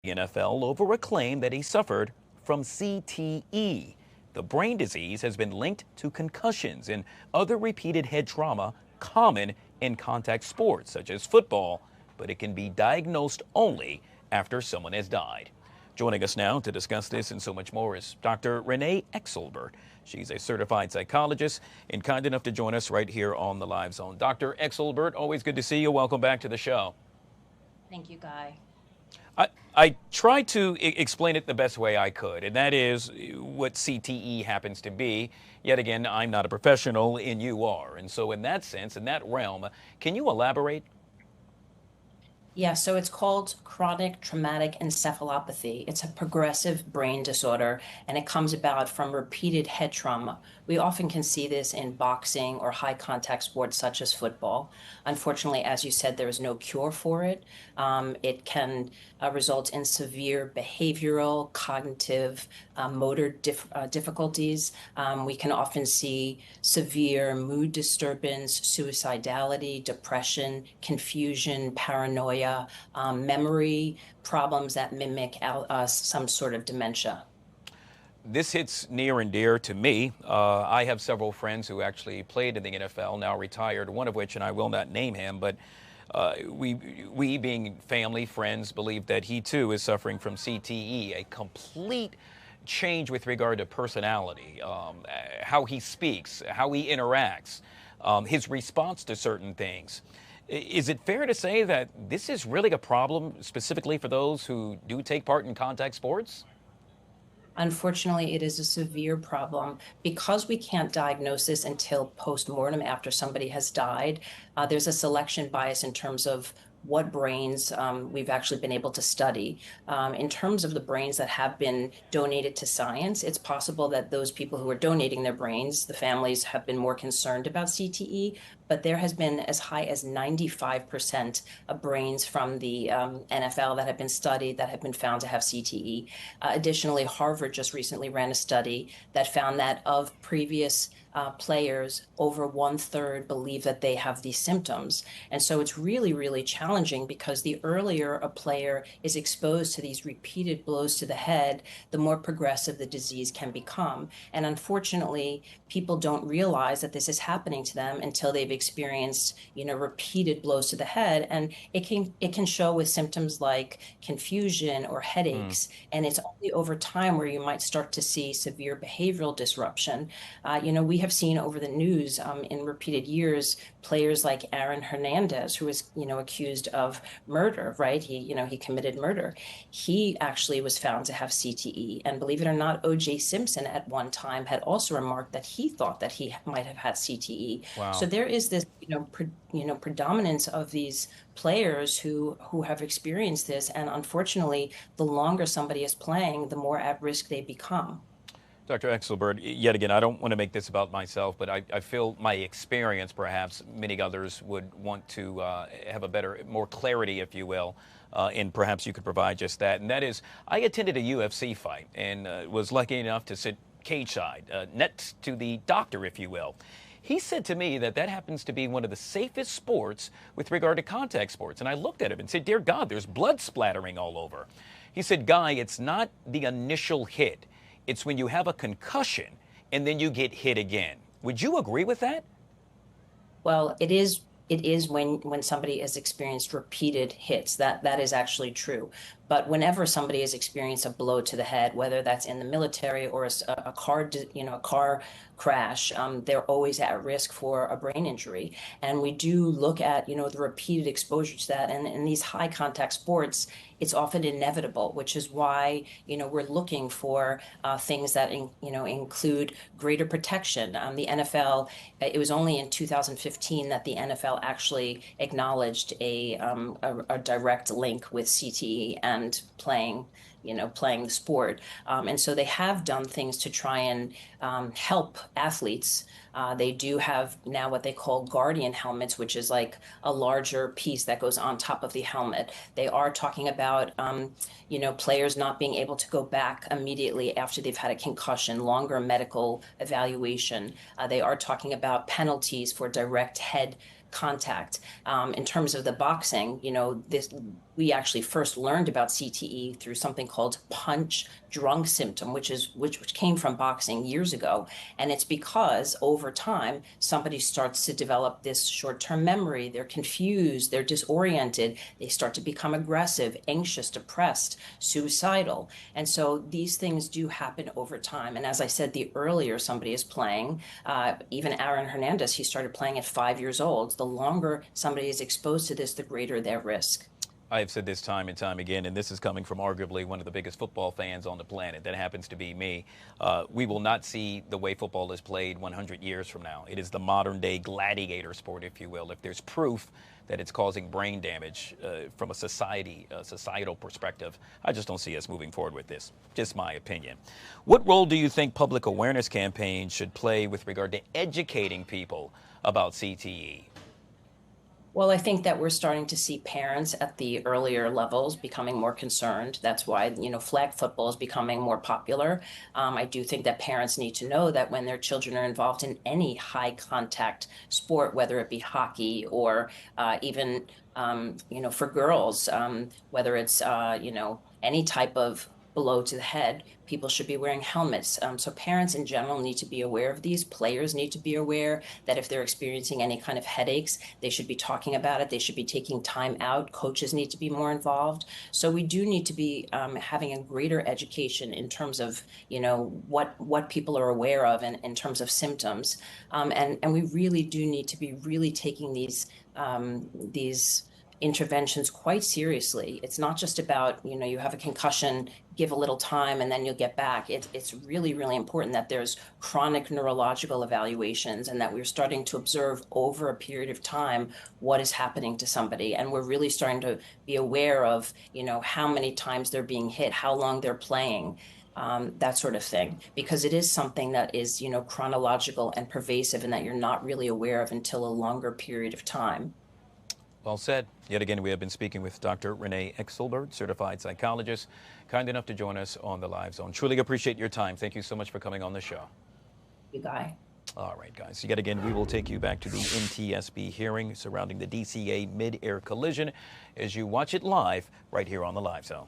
the NFL over a claim that he suffered from CTE. The brain disease has been linked to concussions and other repeated head trauma common in contact sports such as football, but it can be diagnosed only after someone has died. Joining us now to discuss this and so much more is Dr. Renee Exelbert. She's a certified psychologist and kind enough to join us right here on the Live Zone. Dr. Exelbert, always good to see you. Welcome back to the show. Thank you, Guy. I tried to explain it the best way I could, and that is what CTE happens to be. Yet again, I'm not a professional, and you are. And so in that sense, in that realm, can you elaborate? Yeah, so it's called chronic traumatic encephalopathy. It's a progressive brain disorder, and it comes about from repeated head trauma. We often can see this in boxing or high contact sports such as football. Unfortunately, as you said, there is no cure for it. It can result in severe behavioral, cognitive, motor difficulties. We can often see severe mood disturbance, suicidality, depression, confusion, paranoia, memory problems that mimic some sort of dementia. This hits near and dear to me. I have several friends who actually played in the NFL, now retired, one of which, and I will not name him, but we being family, friends, believe that he too is suffering from CTE, a complete change with regard to personality, how he speaks, how he interacts, his response to certain things. Is it fair to say that this is really a problem specifically for those who do take part in contact sports? Unfortunately, it is a severe problem because we can't diagnose this until post-mortem after somebody has died. There's a selection bias in terms of what brains we've actually been able to study. In terms of the brains that have been donated to science, it's possible that those people who are donating their brains, the families have been more concerned about CTE, but there has been as high as 95% of brains from the NFL that have been studied that have been found to have CTE. Additionally, Harvard just recently ran a study that found that of previous players, over 1/3 believe that they have these symptoms. And so it's really, really challenging because the earlier a player is exposed to these repeated blows to the head, the more progressive the disease can become. And unfortunately, people don't realize that this is happening to them until they've experienced, repeated blows to the head. And it can show with symptoms like confusion or Mm. headaches. And it's only over time where you might start to see severe behavioral disruption. We have seen over the news in repeated years players like Aaron Hernandez, who was, accused of murder, right? He committed murder. He actually was found to have CTE, and believe it or not, O.J. Simpson at one time had also remarked that he thought that he might have had CTE. So Wow. there is this, predominance of these players who have experienced this, and unfortunately, the longer somebody is playing, the more at risk they become. Dr. Exelbert, yet again, I don't want to make this about myself, but I feel my experience, perhaps many others would want to have a better, more clarity, if you will, and perhaps you could provide just that. And that is, I attended a UFC fight and was lucky enough to sit cage side, next to the doctor, if you will. He said to me that that happens to be one of the safest sports with regard to contact sports. And I looked at him and said, dear God, there's blood splattering all over. He said, Guy, it's not the initial hit. It's when you have a concussion and then you get hit again. Would you agree with that? Well, it is when somebody has experienced repeated hits. That is actually true. But whenever somebody has experienced a blow to the head, whether that's in the military or a car crash, they're always at risk for a brain injury. And we do look at, the repeated exposure to that. And in these high contact sports, it's often inevitable, which is why, we're looking for things that, include greater protection. The NFL, it was only in 2015 that the NFL actually acknowledged a direct link with CTE and playing the sport. And so they have done things to try and help athletes. They do have now what they call guardian helmets, which is like a larger piece that goes on top of the helmet. They are talking about, players not being able to go back immediately after they've had a concussion, longer medical evaluation. They are talking about penalties for direct head contact. In terms of the boxing, we actually first learned about CTE through something called punch drunk symptom, which came from boxing years ago. And it's because over time, somebody starts to develop this short-term memory. They're confused, they're disoriented, they start to become aggressive, anxious, depressed, suicidal. And so these things do happen over time. And as I said, the earlier somebody is playing, even Aaron Hernandez, he started playing at 5 years old. The longer somebody is exposed to this, the greater their risk. I have said this time and time again, and this is coming from arguably one of the biggest football fans on the planet. That happens to be me. We will not see the way football is played 100 years from now. It is the modern day gladiator sport, if you will. If there's proof that it's causing brain damage from a societal perspective, I just don't see us moving forward with this. Just my opinion. What role do you think public awareness campaigns should play with regard to educating people about CTE? Well, I think that we're starting to see parents at the earlier levels becoming more concerned. That's why, flag football is becoming more popular. I do think that parents need to know that when their children are involved in any high contact sport, whether it be hockey or even, for girls, whether it's, any type of blow to the head, people should be wearing helmets. So parents in general need to be aware of these. Players need to be aware that if they're experiencing any kind of headaches, they should be talking about it. They should be taking time out. Coaches need to be more involved. So we do need to be having a greater education in terms of, what people are aware of and in terms of symptoms. And we really do need to be really taking these interventions quite seriously. It's not just about, you have a concussion, give a little time and then you'll get back. It's really, really important that there's chronic neurological evaluations and that we're starting to observe over a period of time what is happening to somebody. And we're really starting to be aware of, how many times they're being hit, how long they're playing. That sort of thing, because it is something that is, chronological and pervasive and that you're not really aware of until a longer period of time. Well said. Yet again, we have been speaking with Dr. Renee Exelberg, certified psychologist, kind enough to join us on the Live Zone. Truly appreciate your time. Thank you so much for coming on the show. You guy. All right, guys. Yet again, we will take you back to the NTSB hearing surrounding the DCA mid-air collision as you watch it live right here on the Live Zone.